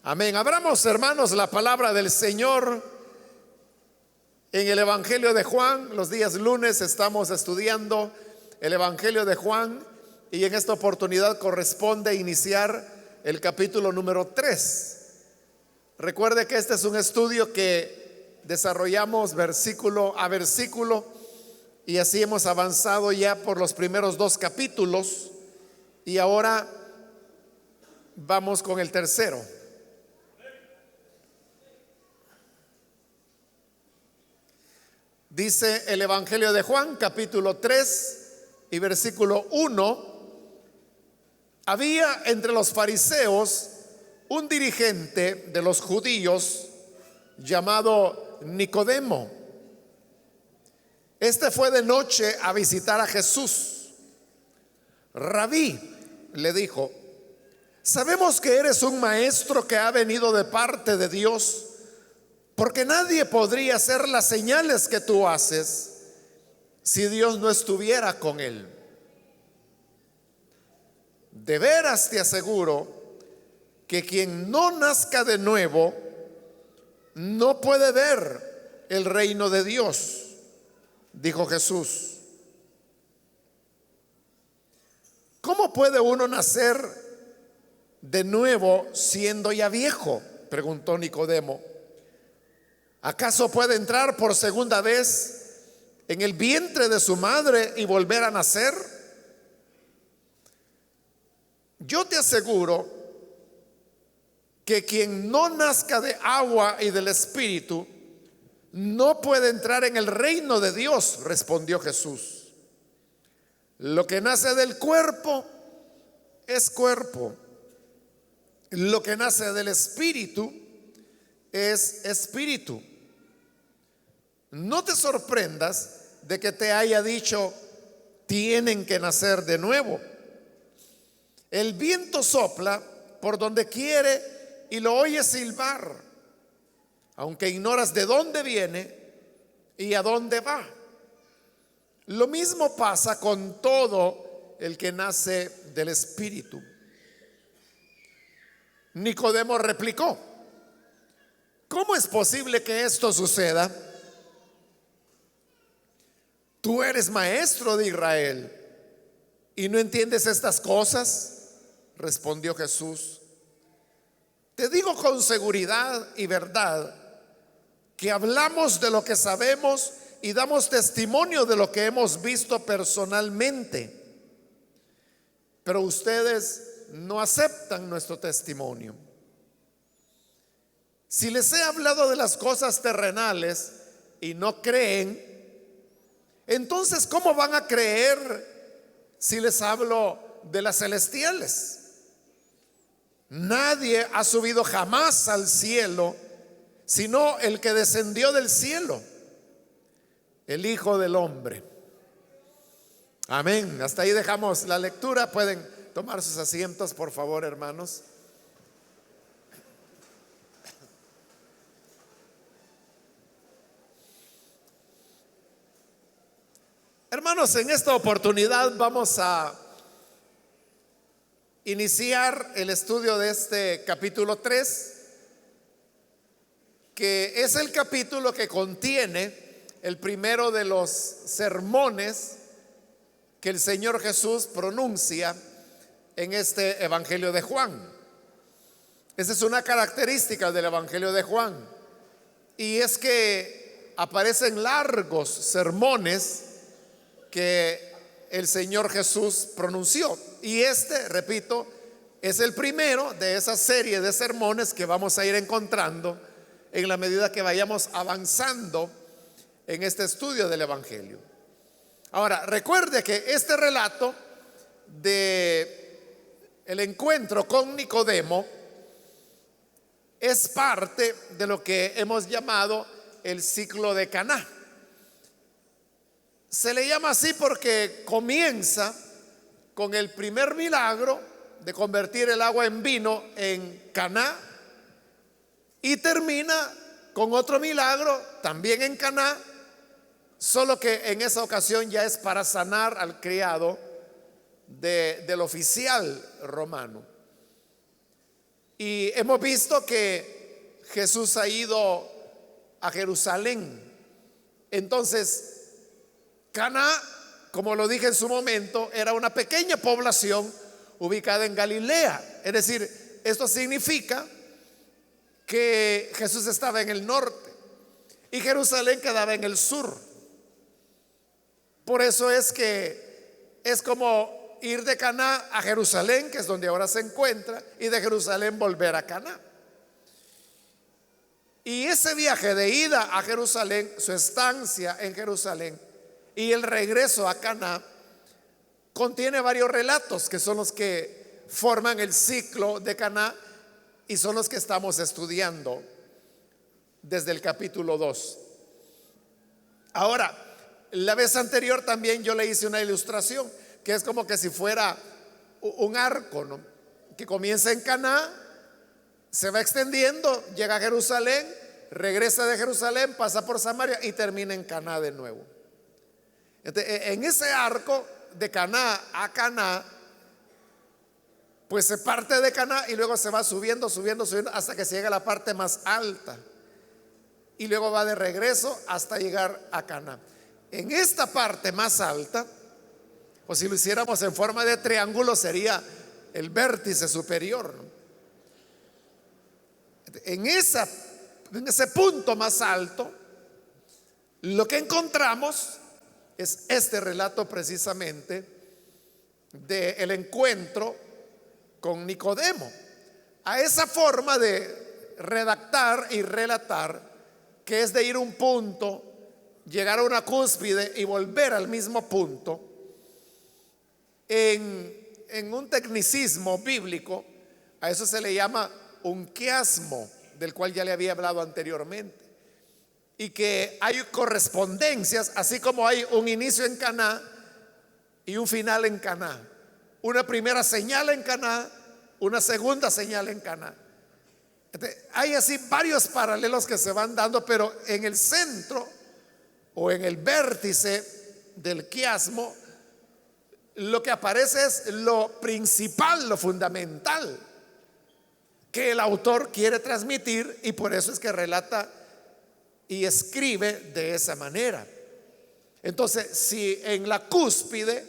Amén. Abramos, hermanos, la palabra del Señor en el Evangelio de Juan. Los días lunes estamos estudiando el Evangelio de Juan y en esta oportunidad corresponde iniciar el capítulo número 3. Recuerde que este es un estudio que desarrollamos versículo a versículo y así hemos avanzado ya por los primeros 2 capítulos y ahora vamos con el tercero. Dice el Evangelio de Juan, capítulo 3 y versículo 1: había entre los fariseos un dirigente de los judíos llamado Nicodemo. Este fue de noche a visitar a Jesús. Rabí, le dijo, sabemos que eres un maestro que ha venido de parte de Dios, porque nadie podría hacer las señales que tú haces si Dios no estuviera con él. De veras te aseguro que quien no nazca de nuevo no puede ver el reino de Dios, dijo Jesús. ¿Cómo puede uno nacer de nuevo siendo ya viejo?, preguntó Nicodemo. ¿Acaso puede entrar por segunda vez en el vientre de su madre y volver a nacer? Yo te aseguro que quien no nazca de agua y del Espíritu no puede entrar en el reino de Dios, respondió Jesús. Lo que nace del cuerpo es cuerpo, lo que nace del Espíritu es espíritu. No te sorprendas de que te haya dicho, tienen que nacer de nuevo. El viento sopla por donde quiere y lo oyes silbar, aunque ignoras de dónde viene y a dónde va. Lo mismo pasa con todo el que nace del Espíritu. Nicodemo replicó, ¿cómo es posible que esto suceda? Tú eres maestro de Israel y no entiendes estas cosas, respondió Jesús. Te digo con seguridad y verdad que hablamos de lo que sabemos y damos testimonio de lo que hemos visto personalmente, pero ustedes no aceptan nuestro testimonio. Si les he hablado de las cosas terrenales y no creen, entonces ¿cómo van a creer si les hablo de las celestiales? Nadie ha subido jamás al cielo sino el que descendió del cielo, el Hijo del Hombre. Amén. Hasta ahí dejamos la lectura. Pueden tomar sus asientos, por favor, hermanos. Hermanos, en esta oportunidad vamos a iniciar el estudio de este capítulo 3, que es el capítulo que contiene el primero de los sermones que el Señor Jesús pronuncia en este Evangelio de Juan. Esa es una característica del Evangelio de Juan, y es que aparecen largos sermones que el Señor Jesús pronunció, y este, repito, es el primero de esa serie de sermones que vamos a ir encontrando en la medida que vayamos avanzando en este estudio del Evangelio. Ahora, recuerde que este relato de el encuentro con Nicodemo es parte de lo que hemos llamado el ciclo de Caná. Se le llama así porque comienza con el primer milagro de convertir el agua en vino en Caná y termina con otro milagro también en Caná, solo que en esa ocasión ya es para sanar al criado del oficial romano. Y hemos visto que Jesús ha ido a Jerusalén. Entonces, Caná, como lo dije en su momento, era una pequeña población ubicada en Galilea. Es decir, esto significa que Jesús estaba en el norte y Jerusalén quedaba en el sur. Por eso es que es como ir de Caná a Jerusalén, que es donde ahora se encuentra, y de Jerusalén volver a Caná. Y ese viaje de ida a Jerusalén, su estancia en Jerusalén y el regreso a Caná, contiene varios relatos que son los que forman el ciclo de Caná y son los que estamos estudiando desde el capítulo 2. Ahora, la vez anterior también yo le hice una ilustración que es como que si fuera un arco, ¿no? Que comienza en Caná, se va extendiendo, llega a Jerusalén, regresa de Jerusalén, pasa por Samaria y termina en Caná de nuevo. En ese arco de Caná a Caná, pues se parte de Caná y luego se va subiendo hasta que se llega a la parte más alta y luego va de regreso hasta llegar a Caná. En esta parte más alta, o si lo hiciéramos en forma de triángulo, sería el vértice superior, ¿no? En ese punto más alto, lo que encontramos es este relato precisamente del encuentro con Nicodemo. A esa forma de redactar y relatar, que es de ir a un punto, llegar a una cúspide y volver al mismo punto, en un tecnicismo bíblico, a eso se le llama un quiasmo, del cual ya le había hablado anteriormente, y que hay correspondencias, así como hay un inicio en Caná y un final en Caná, una primera señal en Caná, una segunda señal en Caná. Hay así varios paralelos que se van dando, pero en el centro o en el vértice del quiasmo, lo que aparece es lo principal, lo fundamental que el autor quiere transmitir, y por eso es que relata y escribe de esa manera. Entonces, si en la cúspide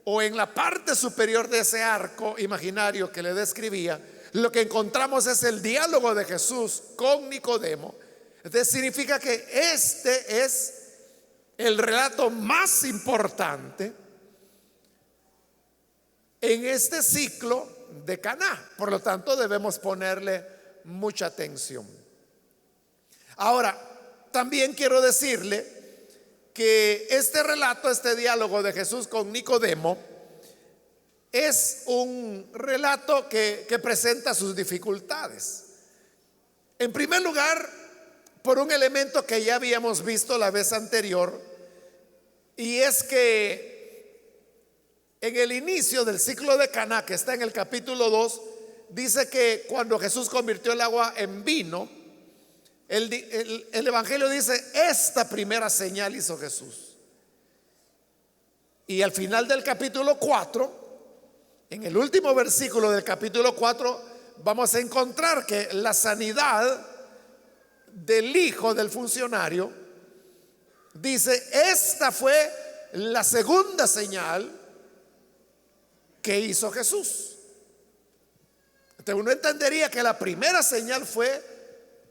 o en la parte superior de ese arco imaginario que le describía, lo que encontramos es el diálogo de Jesús con Nicodemo, entonces significa que este es el relato más importante en este ciclo de Caná. Por lo tanto, debemos ponerle mucha atención. Ahora, también quiero decirle que este relato, este diálogo de Jesús con Nicodemo, es un relato que presenta sus dificultades. En primer lugar, por un elemento que ya habíamos visto la vez anterior, y es que en el inicio del ciclo de Caná, que está en el capítulo 2, dice que cuando Jesús convirtió el agua en vino, el Evangelio dice: esta primera señal hizo Jesús. Y al final del capítulo 4, en el último versículo del capítulo 4, vamos a encontrar que la sanidad del hijo del funcionario, dice: esta fue la segunda señal que hizo Jesús. Entonces uno entendería que la primera señal fue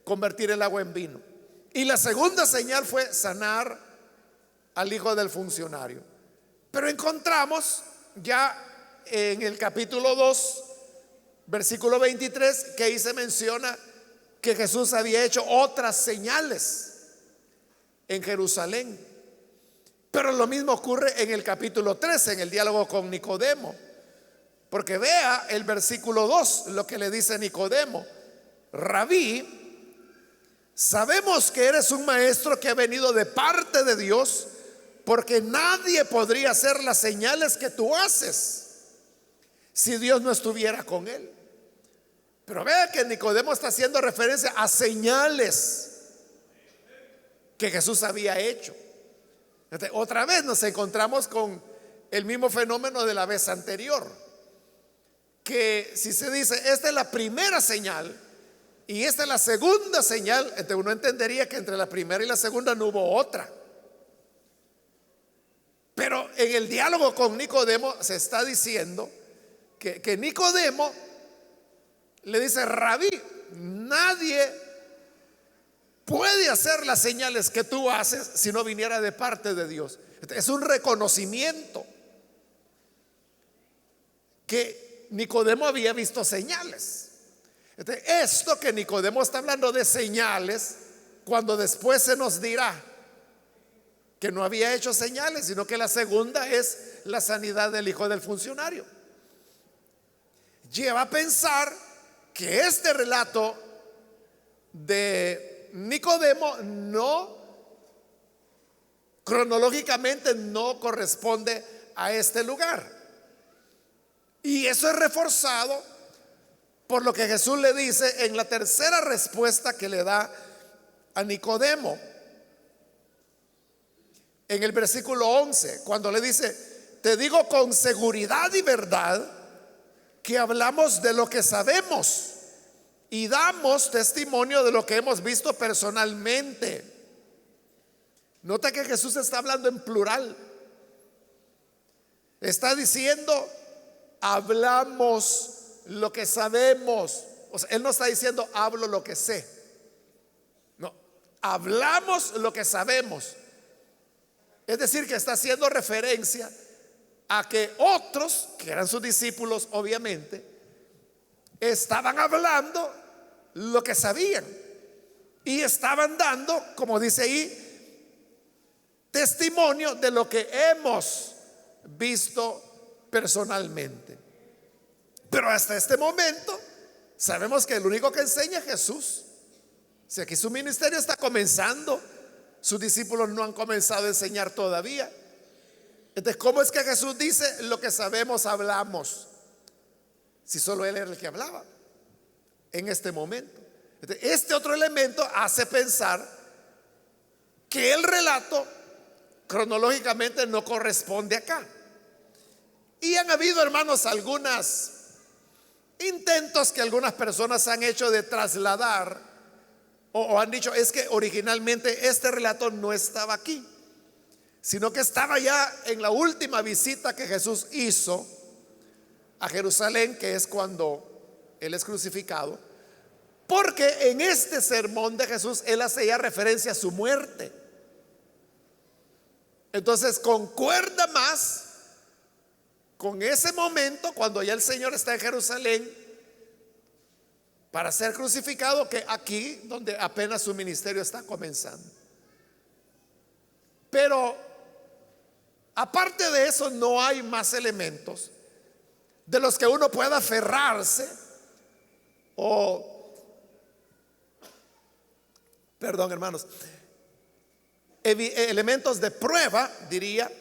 convertir el agua en vino y la segunda señal fue sanar al hijo del funcionario. Pero encontramos ya en el capítulo 2, versículo 23, que ahí se menciona que Jesús había hecho otras señales en Jerusalén. Pero lo mismo ocurre en el capítulo 13, en el diálogo con Nicodemo. Porque vea el versículo 2, lo que le dice Nicodemo: Rabí, sabemos que eres un maestro que ha venido de parte de Dios, porque nadie podría hacer las señales que tú haces si Dios no estuviera con él. Pero vea que Nicodemo está haciendo referencia a señales que Jesús había hecho. Entonces, otra vez nos encontramos con el mismo fenómeno de la vez anterior. que si se dice esta es la primera señal y esta es la segunda señal, entonces uno entendería que entre la primera y la segunda no hubo otra. Pero en el diálogo con Nicodemo se está diciendo que Nicodemo le dice: Rabí, nadie puede hacer las señales que tú haces si no viniera de parte de Dios. Es un reconocimiento que Nicodemo había visto señales. Entonces, esto que Nicodemo está hablando de señales, cuando después se nos dirá que no había hecho señales, sino que la segunda es la sanidad del hijo del funcionario, lleva a pensar que este relato de Nicodemo no, cronológicamente no corresponde a este lugar. Y eso es reforzado por lo que Jesús le dice en la tercera respuesta que le da a Nicodemo. En el versículo 11, cuando le dice: te digo con seguridad y verdad que hablamos de lo que sabemos y damos testimonio de lo que hemos visto personalmente. Nota que Jesús está hablando en plural. Está diciendo: hablamos lo que sabemos. O sea, él no está diciendo hablo lo que sé. No, hablamos lo que sabemos. Es decir, que está haciendo referencia a que otros, que eran sus discípulos obviamente, estaban hablando lo que sabían y estaban dando, como dice ahí, testimonio de lo que hemos visto personalmente. Pero hasta este momento sabemos que el único que enseña es Jesús. Si aquí su ministerio está comenzando, sus discípulos no han comenzado a enseñar todavía. Entonces, ¿cómo es que Jesús dice lo que sabemos hablamos? Si solo él era el que hablaba en este momento. Entonces, este otro elemento hace pensar que el relato cronológicamente no corresponde acá. Y han habido, hermanos, algunos intentos que algunas personas han hecho de trasladar o han dicho: es que originalmente este relato no estaba aquí, sino que estaba ya en la última visita que Jesús hizo a Jerusalén, que es cuando él es crucificado, porque en este sermón de Jesús él hace ya referencia a su muerte. Entonces concuerda más con ese momento cuando ya el Señor está en Jerusalén para ser crucificado, que aquí donde apenas su ministerio está comenzando. Pero aparte de eso, no hay más elementos de los que uno pueda aferrarse o, perdón, hermanos, elementos de prueba, diría,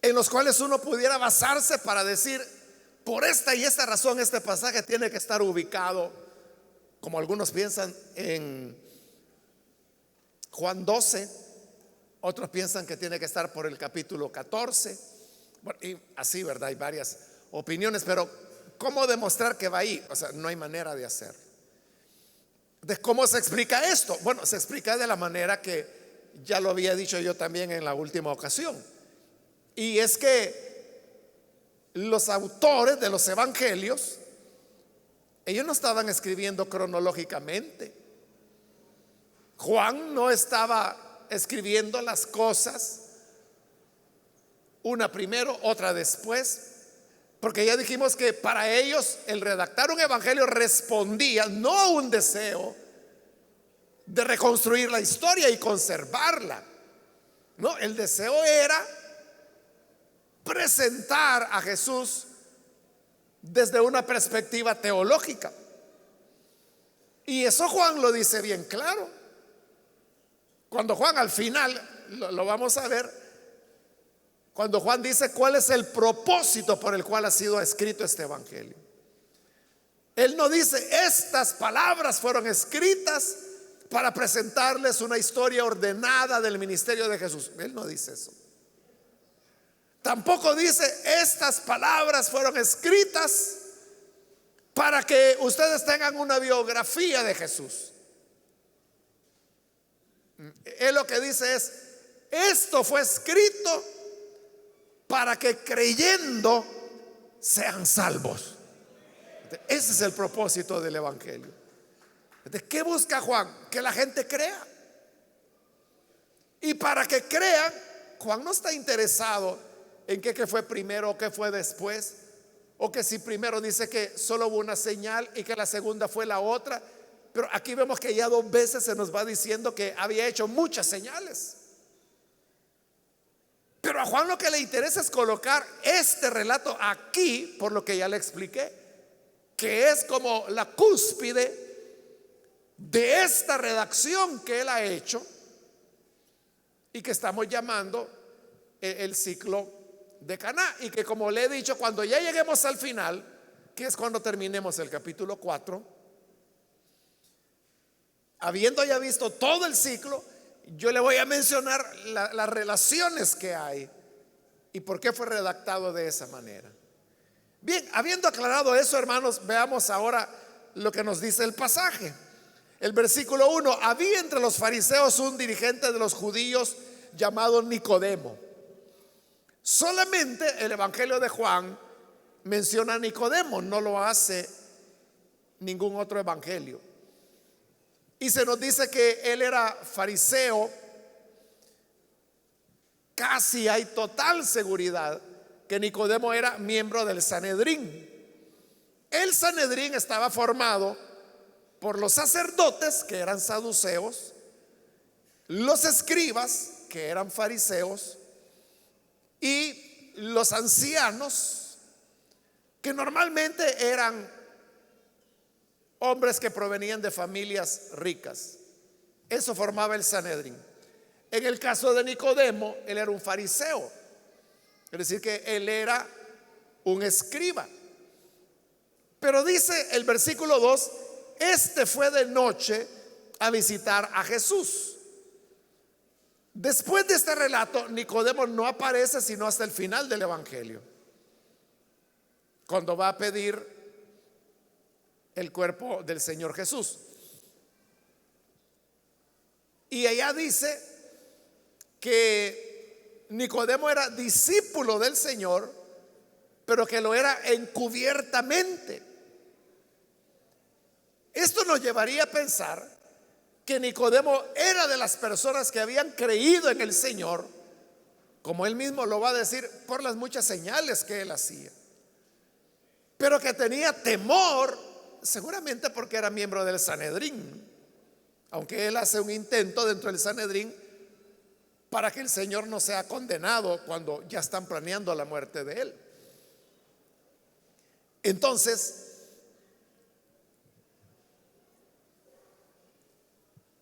en los cuales uno pudiera basarse para decir: por esta y esta razón este pasaje tiene que estar ubicado, como algunos piensan, en Juan 12, otros piensan que tiene que estar por el capítulo 14. Bueno, y así, ¿verdad? Hay varias opiniones, pero ¿cómo demostrar que va ahí? O sea, no hay manera de hacer. ¿De cómo se explica esto? Bueno, se explica de la manera que ya lo había dicho yo también en la última ocasión. Y es que los autores de los evangelios, ellos no estaban escribiendo cronológicamente. Juan no estaba escribiendo las cosas una primero, otra después, porque ya dijimos que para ellos el redactar un evangelio respondía no a un deseo de reconstruir la historia y conservarla. No, el deseo era presentar a Jesús desde una perspectiva teológica. Y eso Juan lo dice bien claro. Cuando Juan al final, lo vamos a ver, cuando Juan dice cuál es el propósito por el cual ha sido escrito este evangelio. Él no dice: estas palabras fueron escritas para presentarles una historia ordenada del ministerio de Jesús. Él no dice eso. Tampoco dice estas palabras fueron escritas para que ustedes tengan una biografía de Jesús. Él lo que dice es, esto fue escrito para que creyendo sean salvos. Ese es el propósito del evangelio. ¿Qué busca Juan? Que la gente crea. Y para que crean, Juan no está interesado en qué fue primero o qué fue después, o que si primero dice que solo hubo una señal y que la segunda fue la otra. Pero aquí vemos que ya 2 veces se nos va diciendo que había hecho muchas señales. Pero a Juan lo que le interesa es colocar este relato aquí, por lo que ya le expliqué, que es como la cúspide de esta redacción que él ha hecho y que estamos llamando el ciclo de Caná. Y que, como le he dicho, cuando ya lleguemos al final, que es cuando terminemos el capítulo 4, habiendo ya visto todo el ciclo, yo le voy a mencionar las relaciones que hay y por qué fue redactado de esa manera. Bien, habiendo aclarado eso, hermanos, veamos ahora lo que nos dice el pasaje. El versículo 1: había entre los fariseos un dirigente de los judíos llamado Nicodemo. Solamente el evangelio de Juan menciona a Nicodemo, no lo hace ningún otro evangelio. Y se nos dice que él era fariseo. Casi hay total seguridad que Nicodemo era miembro del Sanedrín. El Sanedrín estaba formado por los sacerdotes, que eran saduceos, los escribas, que eran fariseos, y los ancianos, que normalmente eran hombres que provenían de familias ricas. Eso formaba el Sanedrín. En el caso de Nicodemo, él era un fariseo, es decir, que él era un escriba. Pero dice el versículo 2: este fue de noche a visitar a Jesús. Después de este relato, Nicodemo no aparece sino hasta el final del evangelio, cuando va a pedir el cuerpo del Señor Jesús. Y allá dice que Nicodemo era discípulo del Señor, pero que lo era encubiertamente. Esto nos llevaría a pensar que Nicodemo era de las personas que habían creído en el Señor, como él mismo lo va a decir, por las muchas señales que él hacía, pero que tenía temor, seguramente porque era miembro del Sanedrín, aunque él hace un intento dentro del Sanedrín para que el Señor no sea condenado cuando ya están planeando la muerte de él. Entonces,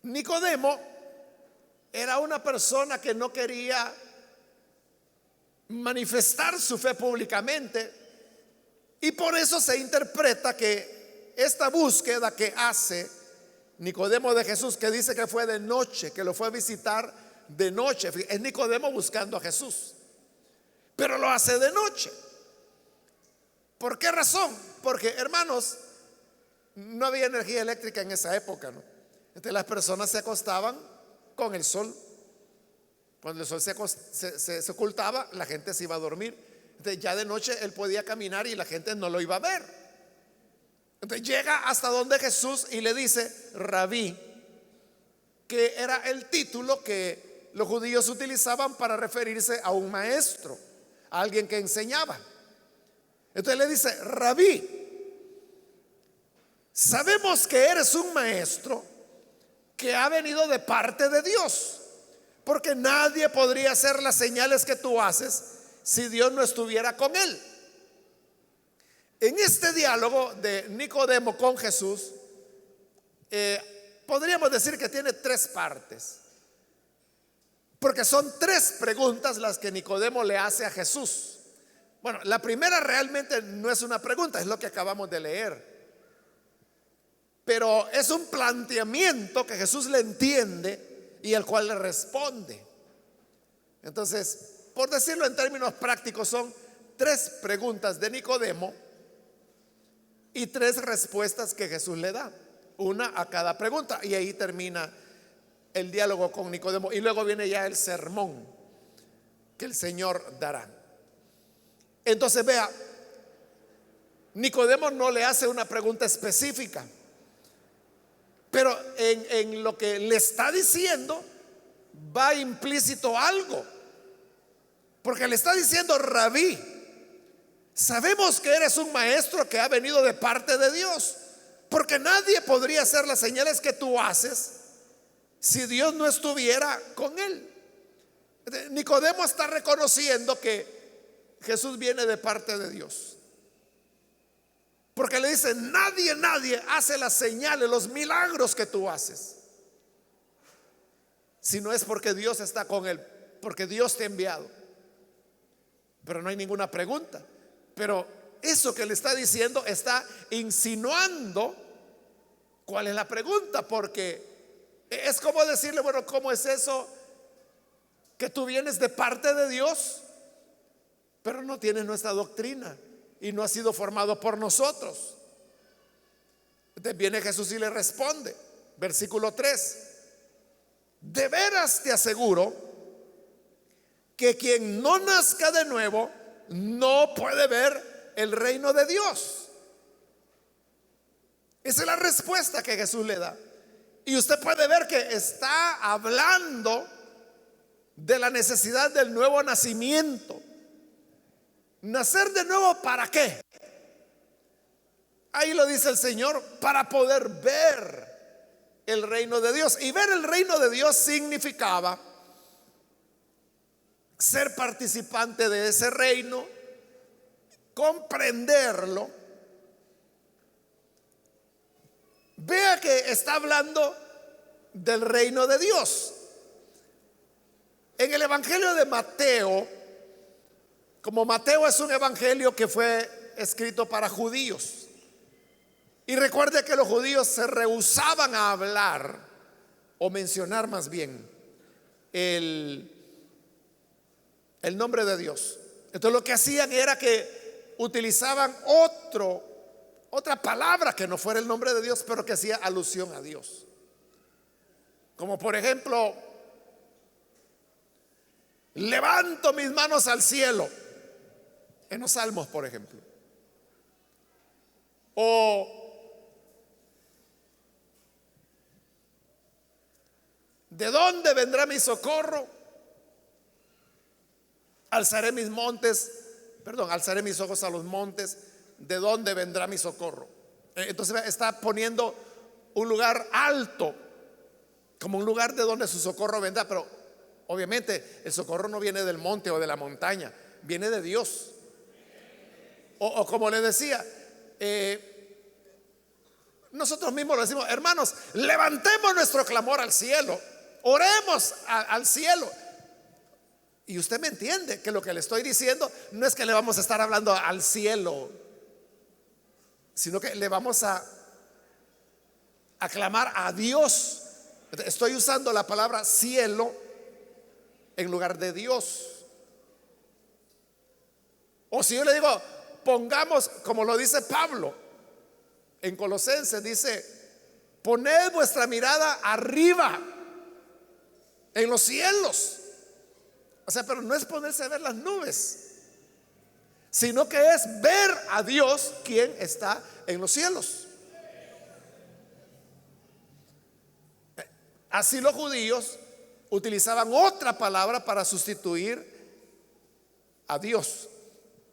Nicodemo era una persona que no quería manifestar su fe públicamente, y por eso se interpreta que esta búsqueda que hace Nicodemo de Jesús, que dice que fue de noche, que lo fue a visitar de noche, es Nicodemo buscando a Jesús, pero lo hace de noche. ¿Por qué razón? Porque, hermanos, no había energía eléctrica en esa época, ¿no? Entonces las personas se acostaban con el sol. Cuando el sol se ocultaba, la gente se iba a dormir. Entonces ya de noche él podía caminar y la gente no lo iba a ver. Entonces llega hasta donde Jesús y le dice Rabí, que era el título que los judíos utilizaban para referirse a un maestro, a alguien que enseñaba. Entonces le dice: Rabí, sabemos que eres un maestro que ha venido de parte de Dios, porque nadie podría hacer las señales que tú haces si Dios no estuviera con él. En este diálogo de Nicodemo con Jesús, podríamos decir que tiene 3 partes, porque son 3 preguntas las que Nicodemo le hace a Jesús. Bueno, la primera realmente no es una pregunta, es lo que acabamos de leer, pero es un planteamiento que Jesús le entiende y el cual le responde. Entonces, por decirlo en términos prácticos, son 3 preguntas de Nicodemo y 3 respuestas que Jesús le da, una a cada pregunta. Y ahí termina el diálogo con Nicodemo. Y luego viene ya el sermón que el Señor dará. Entonces vea, Nicodemo no le hace una pregunta específica, pero en lo que le está diciendo va implícito algo. Porque le está diciendo: Rabí, sabemos que eres un maestro que ha venido de parte de Dios, porque nadie podría hacer las señales que tú haces si Dios no estuviera con él. Nicodemo está reconociendo que Jesús viene de parte de Dios, porque le dice: nadie hace las señales, los milagros que tú haces, si no es porque Dios está con él, porque Dios te ha enviado. Pero no hay ninguna pregunta. Pero eso que le está diciendo está insinuando cuál es la pregunta, porque es como decirle: bueno, ¿cómo es eso que tú vienes de parte de Dios, pero no tienes nuestra doctrina y no has sido formado por nosotros? Entonces viene Jesús y le responde, versículo 3: de veras te aseguro que quien no nazca de nuevo no puede ver el reino de Dios. Esa es la respuesta que Jesús le da. Y usted puede ver que está hablando de la necesidad del nuevo nacimiento. ¿Nacer de nuevo para qué? Ahí lo dice el Señor: para poder ver el reino de Dios. Y ver el reino de Dios significaba ser participante de ese reino, comprenderlo. Vea que está hablando del reino de Dios. En el evangelio de Mateo, como Mateo es un evangelio que fue escrito para judíos, y recuerde que los judíos se rehusaban a hablar o mencionar más bien el nombre de Dios. Entonces lo que hacían era que utilizaban otra palabra que no fuera el nombre de Dios, pero que hacía alusión a Dios. Como por ejemplo: levanto mis manos al cielo, en los salmos, por ejemplo. O ¿de dónde vendrá mi socorro? Alzaré mis ojos a los montes, ¿de dónde vendrá mi socorro? Entonces está poniendo un lugar alto como un lugar de donde su socorro vendrá, pero obviamente el socorro no viene del monte o de la montaña, viene de Dios. O como le decía, nosotros mismos lo decimos: hermanos, levantemos nuestro clamor al cielo, oremos al cielo. Y usted me entiende que lo que le estoy diciendo no es que le vamos a estar hablando al cielo, sino que le vamos a clamar a Dios. Estoy usando la palabra cielo en lugar de Dios. O si yo le digo, pongamos, como lo dice Pablo en Colosenses, dice: poned vuestra mirada arriba, en los cielos. O sea, pero no es ponerse a ver las nubes, sino que es ver a Dios, quien está en los cielos. Así los judíos utilizaban otra palabra para sustituir a Dios.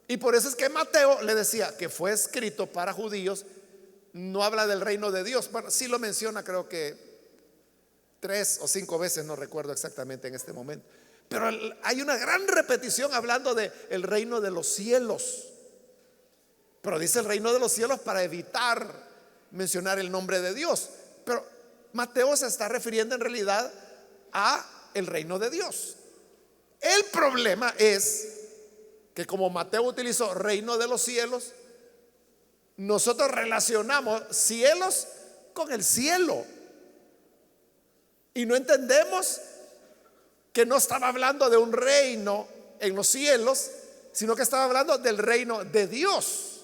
Y por eso es que Mateo le decía que fue escrito para judíos. No habla del reino de Dios. Bueno, sí lo menciona, creo que 3 o 5 veces, no recuerdo exactamente en este momento. Pero hay una gran repetición hablando de el reino de los cielos. Pero dice el reino de los cielos para evitar mencionar el nombre de Dios. Pero Mateo se está refiriendo en realidad a el reino de Dios. El problema es que como Mateo utilizó reino de los cielos, nosotros relacionamos cielos con el cielo y no entendemos que no estaba hablando de un reino en los cielos, sino que estaba hablando del reino de Dios.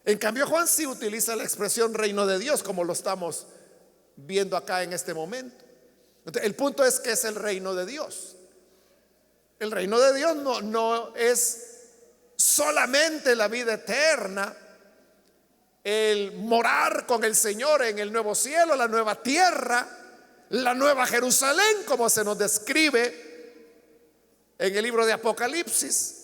En cambio, Juan sí utiliza la expresión reino de Dios, como lo estamos viendo acá en este momento. Entonces, el punto es que es el reino de Dios. El reino de Dios no es solamente la vida eterna, el morar con el Señor en el nuevo cielo, la nueva tierra, la nueva Jerusalén, como se nos describe en el libro de Apocalipsis.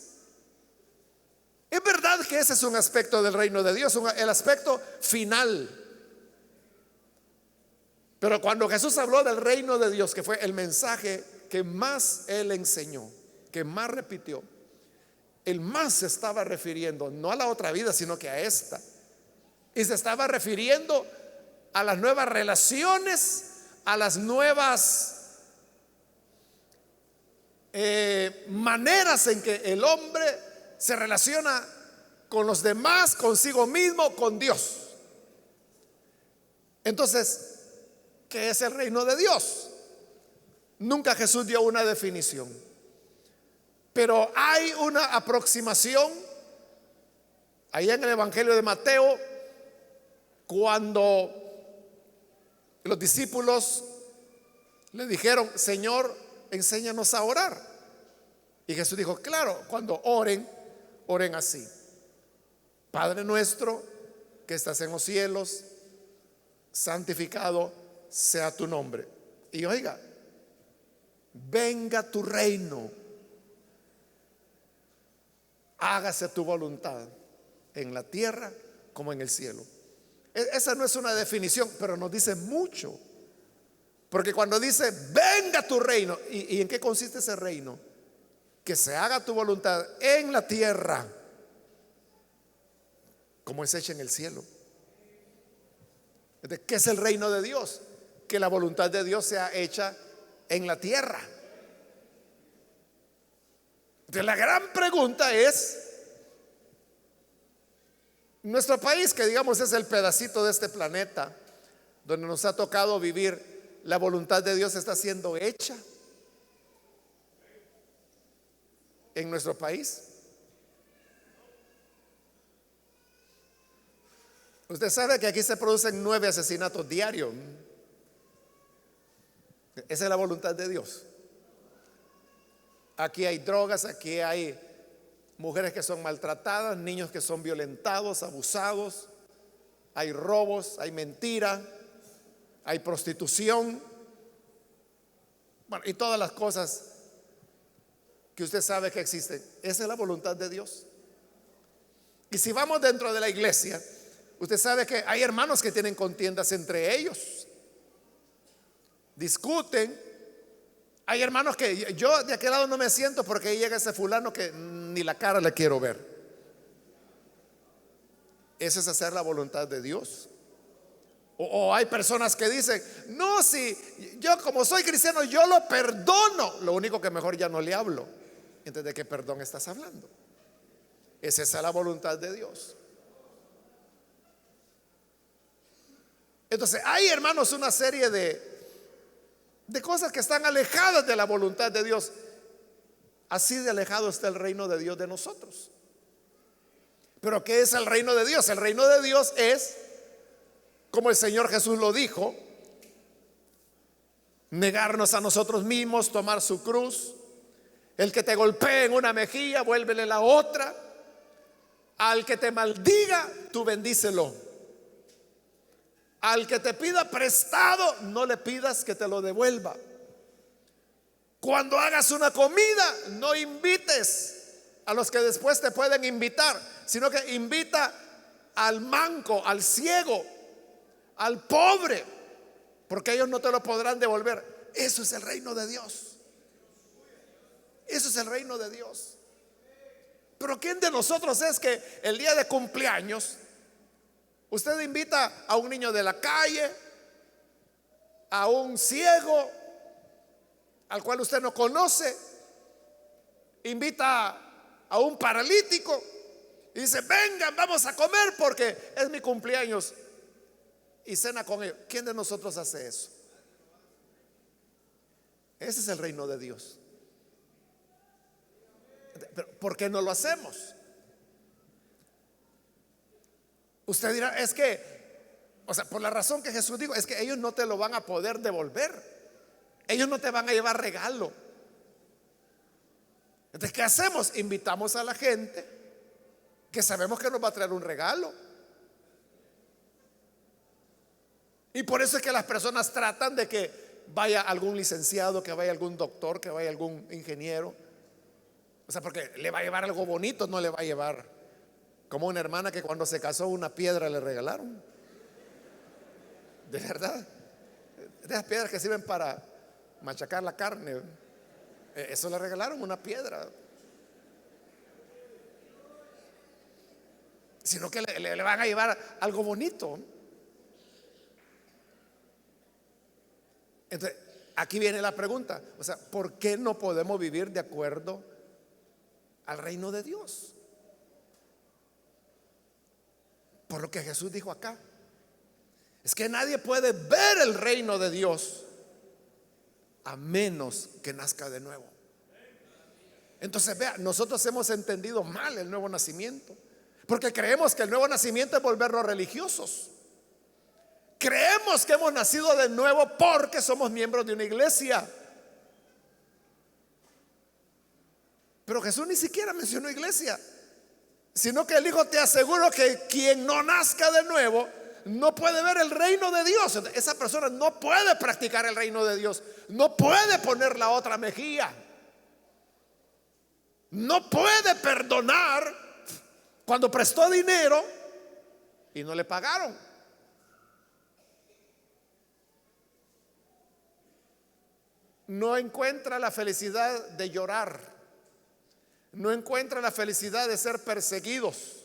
Es verdad que ese es un aspecto del reino de Dios, el aspecto final. Pero cuando Jesús habló del reino de Dios, que fue el mensaje que más Él enseñó, que más repitió, Él más se estaba refiriendo no a la otra vida, sino que a esta. Y se estaba refiriendo a las nuevas relaciones, a las nuevas maneras en que el hombre se relaciona con los demás, consigo mismo, con Dios. Entonces, ¿qué es el reino de Dios? Nunca Jesús dio una definición, pero hay una aproximación ahí en el Evangelio de Mateo, cuando los discípulos le dijeron: Señor, enséñanos a orar. Y Jesús dijo: claro, cuando oren, oren así: Padre nuestro que estás en los cielos, santificado sea tu nombre. Y oiga, venga tu reino, hágase tu voluntad en la tierra como en el cielo. Esa no es una definición, pero nos dice mucho. Porque cuando dice venga tu reino, ¿y en qué consiste ese reino? Que se haga tu voluntad en la tierra como es hecha en el cielo. ¿Qué es el reino de Dios? Que la voluntad de Dios sea hecha en la tierra. Entonces, la gran pregunta es: nuestro país, que digamos es el pedacito de este planeta donde nos ha tocado vivir, ¿la voluntad de Dios está siendo hecha en nuestro país? Usted sabe que aquí se producen 9 asesinatos diarios. Esa es la voluntad de Dios. Aquí hay drogas, aquí hay mujeres que son maltratadas, niños que son violentados, abusados, hay robos, hay mentira, hay prostitución, bueno, y todas las cosas que usted sabe que existen. Esa es la voluntad de Dios. Y si vamos dentro de la iglesia, usted sabe que hay hermanos que tienen contiendas entre ellos, discuten. Hay hermanos que yo de aquel lado no me siento porque ahí llega ese fulano que ni la cara le quiero ver. Eso es hacer la voluntad de Dios. O hay personas que dicen: no, si yo como soy cristiano yo lo perdono, lo único que mejor ya no le hablo. Entonces, ¿de qué perdón estás hablando? ¿Es esa la voluntad de Dios? Entonces hay, hermanos, una serie de cosas que están alejadas de la voluntad de Dios. Así de alejado está el reino de Dios de nosotros. Pero ¿qué es el reino de Dios? El reino de Dios es, como el Señor Jesús lo dijo, negarnos a nosotros mismos, tomar su cruz. El que te golpee en una mejilla, vuélvele la otra. Al que te maldiga, tú bendícelo. Al que te pida prestado, no le pidas que te lo devuelva. Cuando hagas una comida, no invites a los que después te pueden invitar, sino que invita al manco, al ciego, al pobre, porque ellos no te lo podrán devolver. Eso es el reino de Dios. Eso es el reino de Dios. Pero ¿quién de nosotros es que el día de cumpleaños usted invita a un niño de la calle, a un ciego al cual usted no conoce, invita a un paralítico y dice: vengan, vamos a comer porque es mi cumpleaños, y cena con ellos? ¿Quién de nosotros hace eso? Ese es el reino de Dios. Pero ¿por qué no lo hacemos? Usted dirá, es que, o sea, por la razón que Jesús dijo, es que ellos no te lo van a poder devolver. Ellos no te van a llevar regalo. Entonces, ¿qué hacemos? Invitamos a la gente que sabemos que nos va a traer un regalo. Y por eso es que las personas tratan de que vaya algún licenciado, que vaya algún doctor, que vaya algún ingeniero. O sea, porque le va a llevar algo bonito, no le va a llevar como una hermana que cuando se casó una piedra le regalaron. De verdad. De esas piedras que sirven para machacar la carne. Eso le regalaron, una piedra. Sino que le van a llevar algo bonito. Entonces, aquí viene la pregunta. O sea, ¿por qué no podemos vivir de acuerdo al reino de Dios? Por lo que Jesús dijo acá. Es que nadie puede ver el reino de Dios a menos que nazca de nuevo. Entonces, vea, nosotros hemos entendido mal el nuevo nacimiento, porque creemos que el nuevo nacimiento es volvernos religiosos. Creemos que hemos nacido de nuevo porque somos miembros de una iglesia. Pero Jesús ni siquiera mencionó iglesia, sino que el Hijo, te aseguro que quien no nazca de nuevo no puede ver el reino de Dios. Esa persona no puede practicar el reino de Dios, no puede poner la otra mejilla, no puede perdonar cuando prestó dinero y no le pagaron. No encuentra la felicidad de llorar, no encuentra la felicidad de ser perseguidos.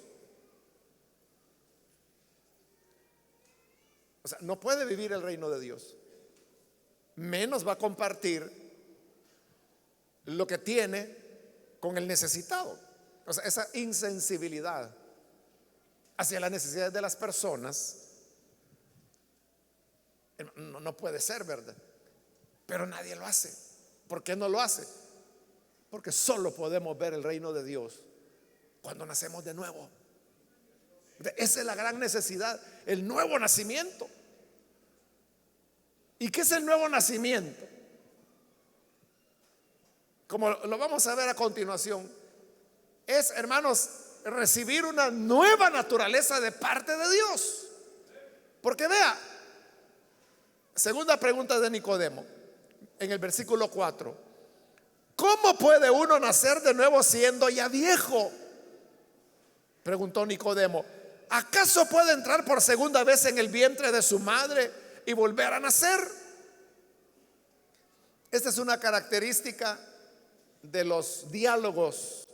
O sea, no puede vivir el reino de Dios, menos va a compartir lo que tiene con el necesitado. O sea, esa insensibilidad hacia las necesidades de las personas no puede ser, ¿verdad? Pero nadie lo hace. ¿Por qué no lo hace? Porque solo podemos ver el reino de Dios cuando nacemos de nuevo. Esa es la gran necesidad, el nuevo nacimiento. ¿Y qué es el nuevo nacimiento? Como lo vamos a ver a continuación, es, hermanos, recibir una nueva naturaleza de parte de Dios. Porque vea, segunda pregunta de Nicodemo, en el versículo 4: ¿cómo puede uno nacer de nuevo siendo ya viejo? Preguntó Nicodemo. ¿Acaso puede entrar por segunda vez en el vientre de su madre y volver a nacer? Esta es una característica de los diálogos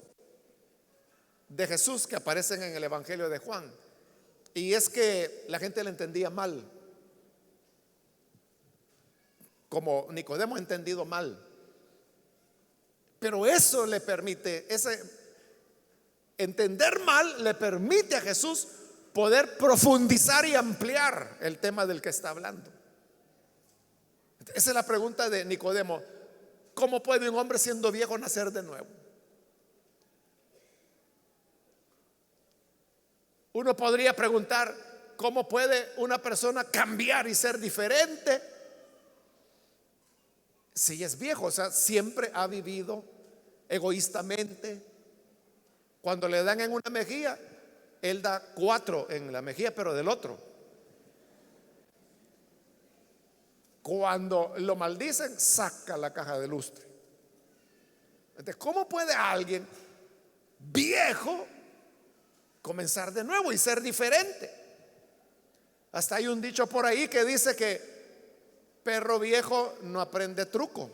de Jesús que aparecen en el Evangelio de Juan. Y es que la gente le entendía mal, como Nicodemo ha entendido mal. Pero eso le permite, ese entender mal le permite a Jesús poder profundizar y ampliar el tema del que está hablando. Esa es la pregunta de Nicodemo: ¿cómo puede un hombre siendo viejo nacer de nuevo? Uno podría preguntar: ¿cómo puede una persona cambiar y ser diferente si es viejo? O sea, siempre ha vivido egoístamente. Cuando le dan en una mejilla, él da 4 en la mejilla, pero del otro. Cuando lo maldicen, saca la caja de lustre. Entonces, ¿cómo puede alguien viejo comenzar de nuevo y ser diferente? Hasta hay un dicho por ahí que dice que perro viejo no aprende truco.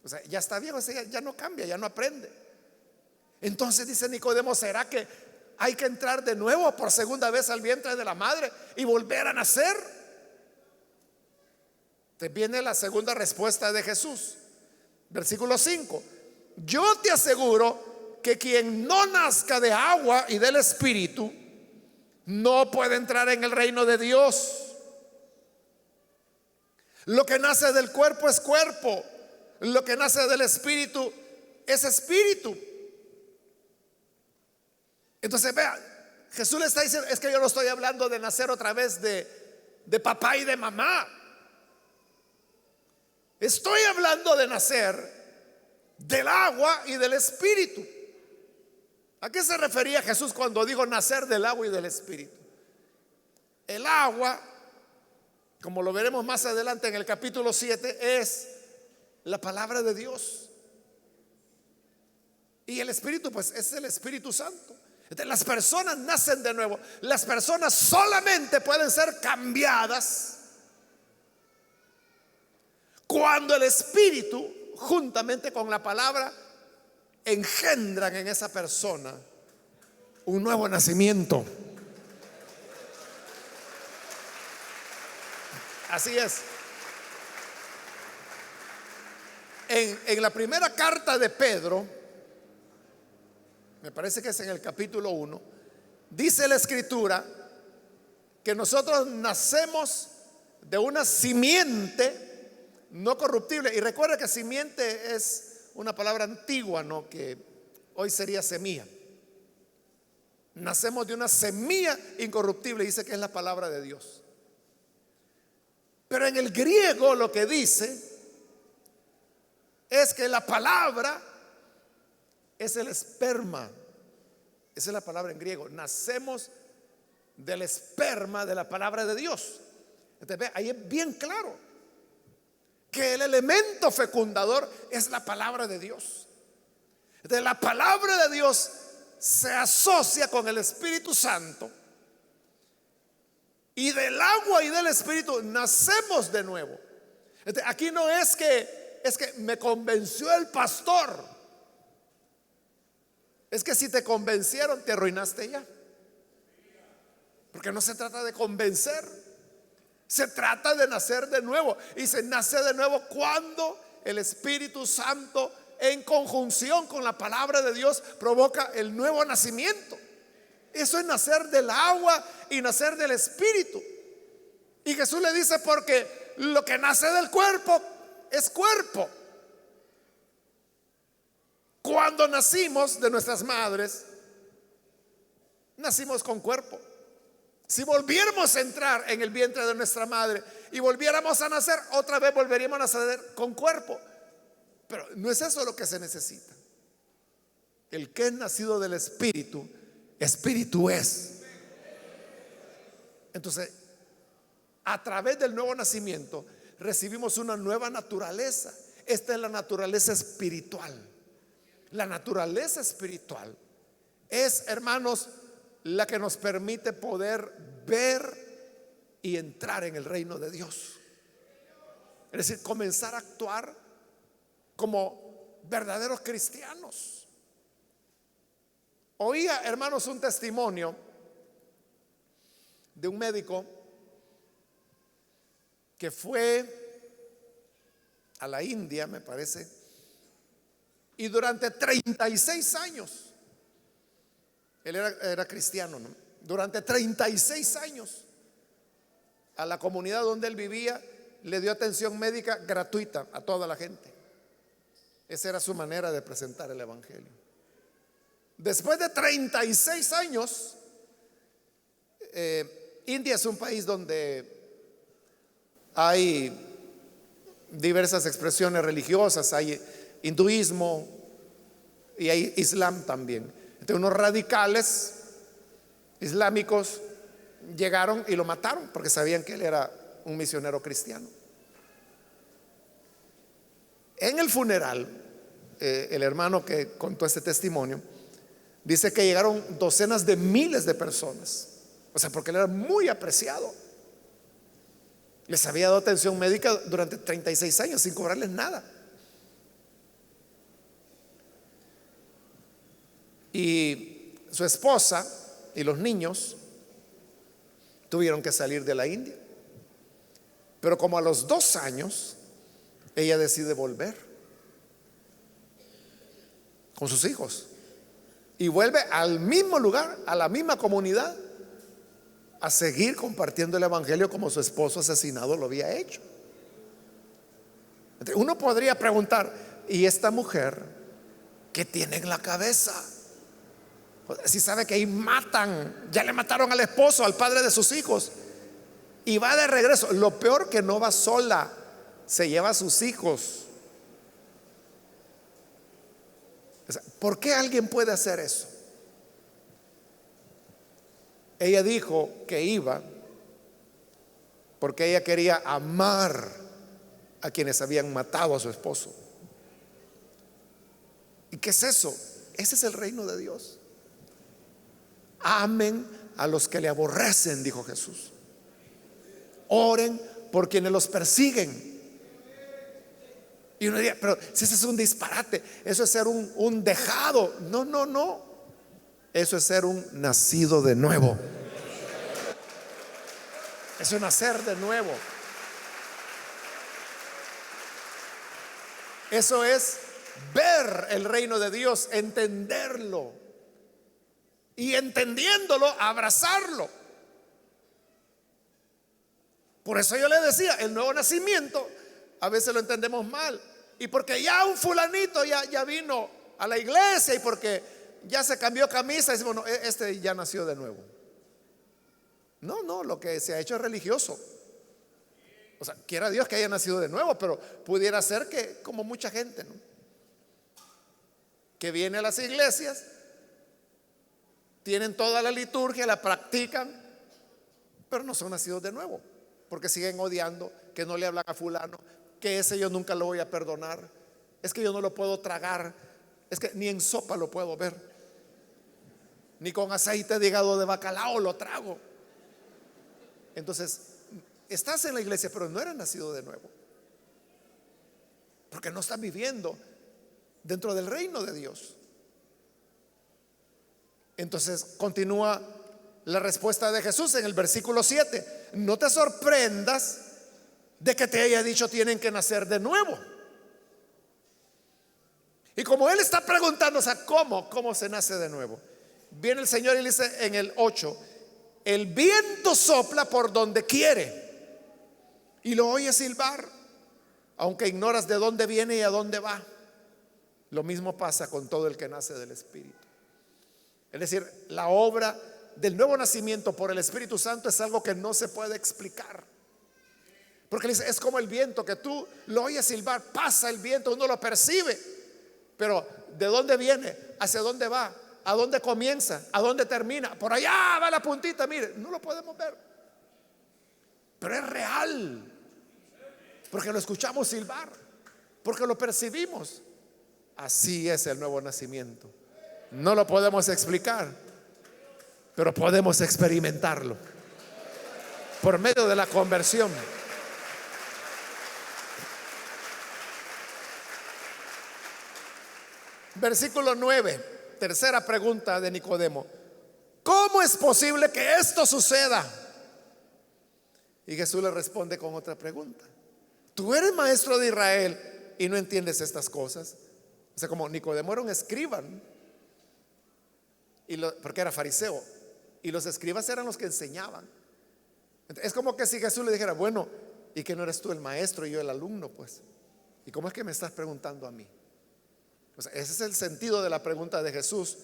O sea, ya está viejo, ya no cambia, ya no aprende. Entonces dice Nicodemo: ¿será que hay que entrar de nuevo por segunda vez al vientre de la madre y volver a nacer? Te viene la segunda respuesta de Jesús, versículo 5: yo te aseguro que quien no nazca de agua y del Espíritu no puede entrar en el reino de Dios. Lo que nace del cuerpo es cuerpo, lo que nace del Espíritu es espíritu. Entonces vea, Jesús le está diciendo, es que yo no estoy hablando de nacer otra vez de papá y de mamá. Estoy hablando de nacer del agua y del espíritu. ¿A qué se refería Jesús cuando dijo nacer del agua y del espíritu? El agua, como lo veremos más adelante en el capítulo 7, es la palabra de Dios. Y el espíritu, pues es el Espíritu Santo. Entonces, las personas nacen de nuevo. Las personas solamente pueden ser cambiadas cuando el espíritu, juntamente con la palabra, engendran en esa persona un nuevo nacimiento. Así es. En la primera carta de Pedro, me parece que es en el capítulo 1, dice la escritura que nosotros nacemos de una simiente no corruptible. Y recuerda que simiente es una palabra antigua, ¿no? Que hoy sería semilla. Nacemos de una semilla incorruptible, dice que es la palabra de Dios. Pero en el griego lo que dice es que la palabra es el esperma. Esa es la palabra en griego. Nacemos del esperma de la palabra de Dios. Entonces, ve, ahí es bien claro que el elemento fecundador es la palabra de Dios. Entonces, la palabra de Dios se asocia con el Espíritu Santo, y del agua y del espíritu nacemos de nuevo. Entonces, aquí no es que me convenció el pastor. Es que si te convencieron, te arruinaste ya. Porque no se trata de convencer, se trata de nacer de nuevo. Y se nace de nuevo cuando el Espíritu Santo, en conjunción con la palabra de Dios, provoca el nuevo nacimiento. Eso es nacer del agua y nacer del espíritu. Y Jesús le dice, porque lo que nace del cuerpo es cuerpo. Cuando nacimos de nuestras madres, nacimos con cuerpo. Si volviéramos a entrar en el vientre de nuestra madre y volviéramos a nacer, otra vez volveríamos a nacer con cuerpo. Pero no es eso lo que se necesita. El que es nacido del espíritu, espíritu es. Entonces, a través del nuevo nacimiento recibimos una nueva naturaleza. Esta es la naturaleza espiritual. La naturaleza espiritual es, hermanos, la que nos permite poder ver y entrar en el reino de Dios. Es decir, comenzar a actuar como verdaderos cristianos. Oía, hermanos, un testimonio de un médico que fue a la India, me parece, y durante 36 años, él era cristiano, ¿no? Durante 36 años, a la comunidad donde él vivía le dio atención médica gratuita a toda la gente. Esa era su manera de presentar el evangelio. Después de 36 años, India es un país donde hay diversas expresiones religiosas, hay hinduismo y hay islam también. Entonces, unos radicales islámicos llegaron y lo mataron porque sabían que él era un misionero cristiano. En el funeral, el hermano que contó este testimonio dice que llegaron docenas de miles de personas. O sea, porque él era muy apreciado. Les había dado atención médica durante 36 años sin cobrarles nada. Y su esposa y los niños tuvieron que salir de la India. Pero como a los 2 años, ella decide volver con sus hijos. Y vuelve al mismo lugar, a la misma comunidad, a seguir compartiendo el evangelio como su esposo asesinado lo había hecho. Entonces, uno podría preguntar, ¿y esta mujer ¿qué tiene en la cabeza? Si sabe que ahí matan, ya le mataron al esposo, al padre de sus hijos, y va de regreso. Lo peor que no va sola, se lleva a sus hijos. O sea, ¿por qué alguien puede hacer eso? Ella dijo que iba porque ella quería amar a quienes habían matado a su esposo. ¿Y qué es eso? Ese es el reino de Dios. Amen a los que le aborrecen, dijo Jesús. Oren por quienes los persiguen. Y uno diría, pero si eso es un disparate, eso es ser un dejado. No, no, no. Eso es ser un nacido de nuevo. Eso es nacer de nuevo. Eso es ver el reino de Dios, entenderlo. Y entendiéndolo, abrazarlo. Por eso yo le decía, el nuevo nacimiento a veces lo entendemos mal. Y porque ya un fulanito ya vino a la iglesia, y porque ya se cambió camisa, decimos, no, este ya nació de nuevo. No, no, lo que se ha hecho es religioso. O sea, quiera Dios que haya nacido de nuevo, pero pudiera ser que, como mucha gente, ¿no?, que viene a las iglesias, tienen toda la liturgia, la practican, pero no son nacidos de nuevo, porque siguen odiando, que no le hablan a fulano, que ese yo nunca lo voy a perdonar, es que yo no lo puedo tragar, es que ni en sopa lo puedo ver, ni con aceite de hígado de bacalao lo trago. Entonces, estás en la iglesia, pero no eres nacido de nuevo, porque no estás viviendo dentro del reino de Dios. Entonces continúa la respuesta de Jesús en el versículo 7. No te sorprendas de que te haya dicho tienen que nacer de nuevo. Y como él está preguntando, o sea, ¿cómo se nace de nuevo? Viene el Señor y le dice en el 8, el viento sopla por donde quiere y lo oyes silbar, aunque ignoras de dónde viene y a dónde va. Lo mismo pasa con todo el que nace del Espíritu. Es decir, la obra del nuevo nacimiento por el Espíritu Santo es algo que no se puede explicar. Porque dice, es como el viento, que tú lo oyes silbar, pasa el viento, uno lo percibe, pero ¿de dónde viene? ¿Hacia dónde va? ¿A dónde comienza? ¿A dónde termina? Por allá va la puntita, mire, no lo podemos ver, pero es real, porque lo escuchamos silbar, porque lo percibimos. Así es el nuevo nacimiento. No lo podemos explicar, pero podemos experimentarlo por medio de la conversión. Versículo 9, tercera pregunta de Nicodemo. ¿Cómo es posible que esto suceda? Y Jesús le responde con otra pregunta. Tú eres maestro de Israel y no entiendes estas cosas. O sea, como Nicodemo era un escriba, ¿no?, porque era fariseo, y los escribas eran los que enseñaban. Es como que si Jesús le dijera, bueno, ¿y que no eres tú el maestro y yo el alumno? Pues, ¿y cómo es que me estás preguntando a mí? O sea, ese es el sentido de la pregunta de Jesús.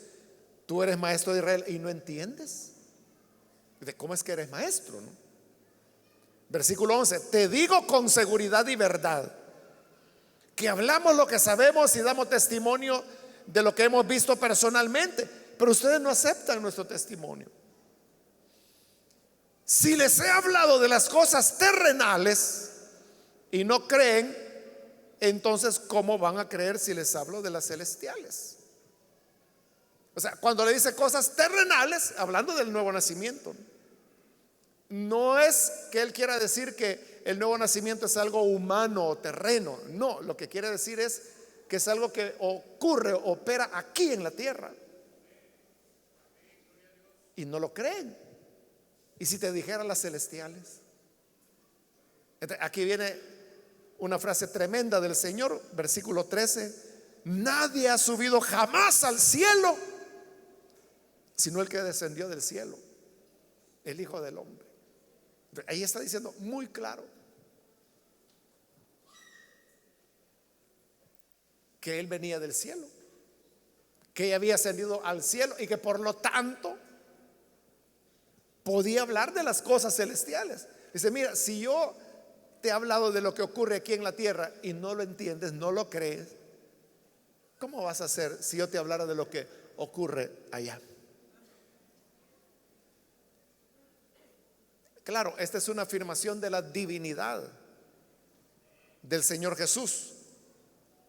Tú eres maestro de Israel y no entiendes. ¿Cómo es que eres maestro, no? Versículo 11, te digo con seguridad y verdad que hablamos lo que sabemos y damos testimonio de lo que hemos visto personalmente, pero ustedes no aceptan nuestro testimonio. Si les he hablado de las cosas terrenales y no creen, entonces ¿cómo van a creer si les hablo de las celestiales? O sea, cuando le dice cosas terrenales, hablando del nuevo nacimiento, no es que él quiera decir que el nuevo nacimiento es algo humano o terreno. No, lo que quiere decir es que es algo que ocurre, opera aquí en la tierra. Y no lo creen. ¿Y si te dijera las celestiales? Aquí viene una frase tremenda del Señor, versículo 13. Nadie ha subido jamás al cielo, sino el que descendió del cielo, el Hijo del Hombre. Ahí está diciendo muy claro que Él venía del cielo. que ella había ascendido al cielo y que por lo tanto podía hablar de las cosas celestiales. Dice, mira, si yo te he hablado de lo que ocurre aquí en la tierra y no lo entiendes, no lo crees, ¿cómo vas a hacer si yo te hablara de lo que ocurre allá? Claro, esta es una afirmación de la divinidad del Señor Jesús,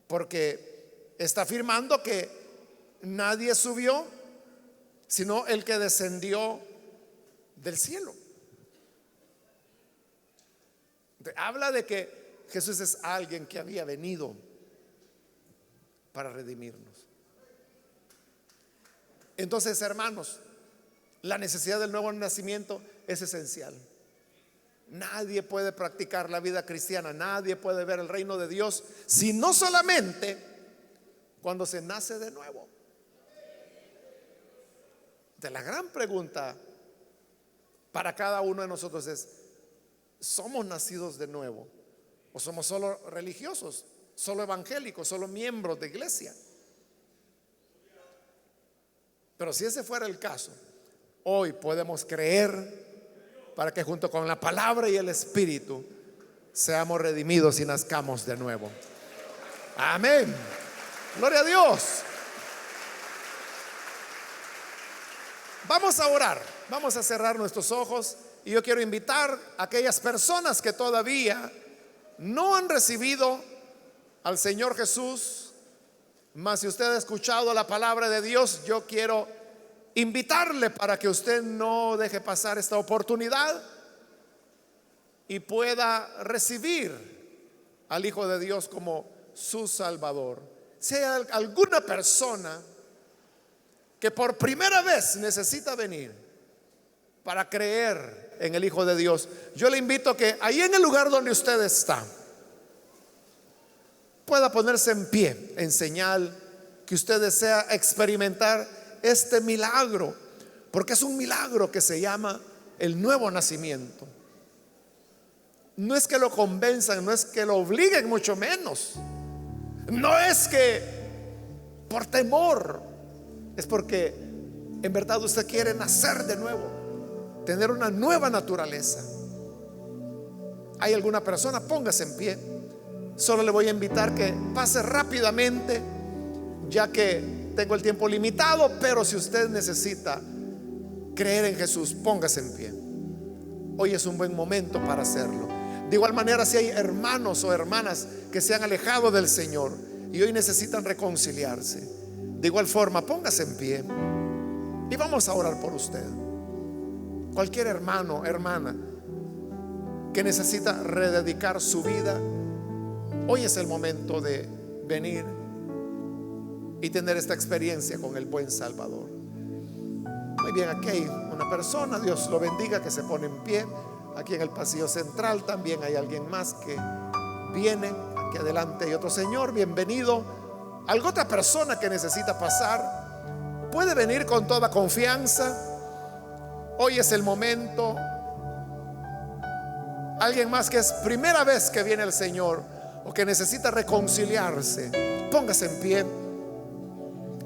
porque está afirmando que nadie subió sino el que descendió del cielo. Habla de que Jesús es alguien que había venido para redimirnos. Entonces, hermanos, la necesidad del nuevo nacimiento es esencial. Nadie puede practicar la vida cristiana, nadie puede ver el reino de Dios si no solamente cuando se nace de nuevo. De la gran pregunta para cada uno de nosotros es: ¿somos nacidos de nuevo o somos solo religiosos, solo evangélicos, solo miembros de iglesia? Pero si ese fuera el caso, hoy podemos creer para que junto con la palabra y el Espíritu seamos redimidos y nazcamos de nuevo. Amén. Gloria a Dios. Vamos a orar, vamos a cerrar nuestros ojos y yo quiero invitar a aquellas personas que todavía no han recibido al Señor Jesús, mas si usted ha escuchado la palabra de Dios, yo quiero invitarle para que usted no deje pasar esta oportunidad y pueda recibir al Hijo de Dios como su Salvador. Si hay alguna persona que por primera vez necesita venir para creer en el Hijo de Dios, yo le invito a que ahí en el lugar donde usted está pueda ponerse en pie en señal que usted desea experimentar este milagro, porque es un milagro que se llama el nuevo nacimiento. No es que lo convenzan, no es que lo obliguen, mucho menos. No es que por temor, es porque en verdad usted quiere nacer de nuevo, tener una nueva naturaleza. ¿Hay alguna persona? Póngase en pie. Solo le voy a invitar que pase rápidamente, ya que tengo el tiempo limitado, pero si usted necesita creer en Jesús, póngase en pie. Hoy es un buen momento para hacerlo. De igual manera, si hay hermanos o hermanas que se han alejado del Señor y hoy necesitan reconciliarse, de igual forma, póngase en pie y vamos a orar por usted. Cualquier hermano, hermana que necesita rededicar su vida, hoy es el momento de venir y tener esta experiencia con el buen Salvador. Muy bien, aquí hay una persona, Dios lo bendiga, que se pone en pie. Aquí en el pasillo central también hay alguien más que viene. Aquí adelante hay otro señor, bienvenido. ¿Alguna otra persona que necesita pasar? Puede venir con toda confianza. Hoy es el momento. Alguien más que es primera vez que viene el Señor o que necesita reconciliarse, póngase en pie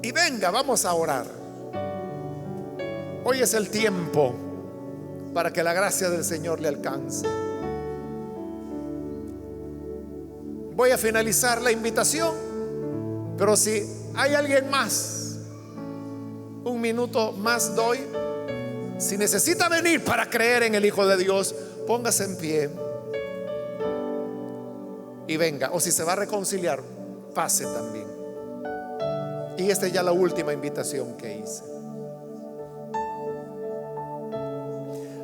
y venga, vamos a orar. Hoy es el tiempo para que la gracia del Señor le alcance. Voy a finalizar la invitación, pero si hay alguien más, un minuto más doy. Si necesita venir para creer en el Hijo de Dios, póngase en pie y venga. O si se va a reconciliar, pase también. Y esta es ya la última invitación que hice.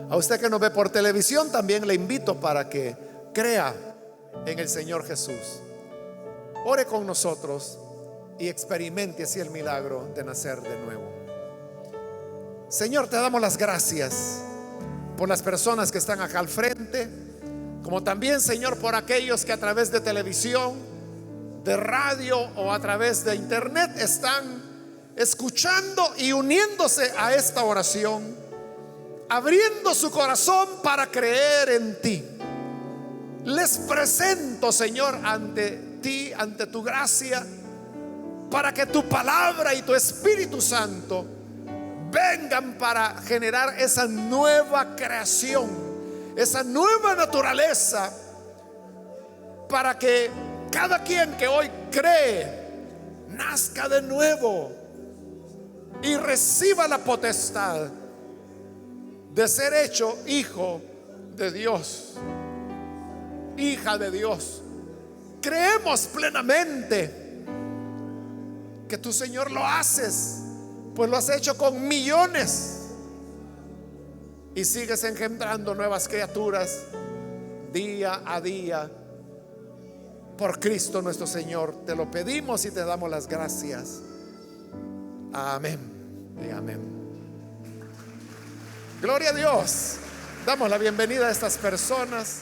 A usted que nos ve por televisión, también le invito para que crea en el Señor Jesús. Ore con nosotros y experimente así el milagro de nacer de nuevo. Señor, te damos las gracias por las personas que están acá al frente, como también, Señor, por aquellos que a través de televisión, de radio o a través de internet están escuchando y uniéndose a esta oración, abriendo su corazón para creer en ti. Les presento, Señor, ante ti, ante tu gracia, para que tu palabra y tu Espíritu Santo vengan para generar esa nueva creación, esa nueva naturaleza, para que cada quien que hoy cree nazca de nuevo y reciba la potestad de ser hecho hijo de Dios, hija de Dios. Creemos plenamente que tu Señor lo haces, pues lo has hecho con millones y sigues engendrando nuevas criaturas día a día por Cristo nuestro Señor. Te lo pedimos y te damos las gracias. Amén y amén. Gloria a Dios. Damos la bienvenida a estas personas.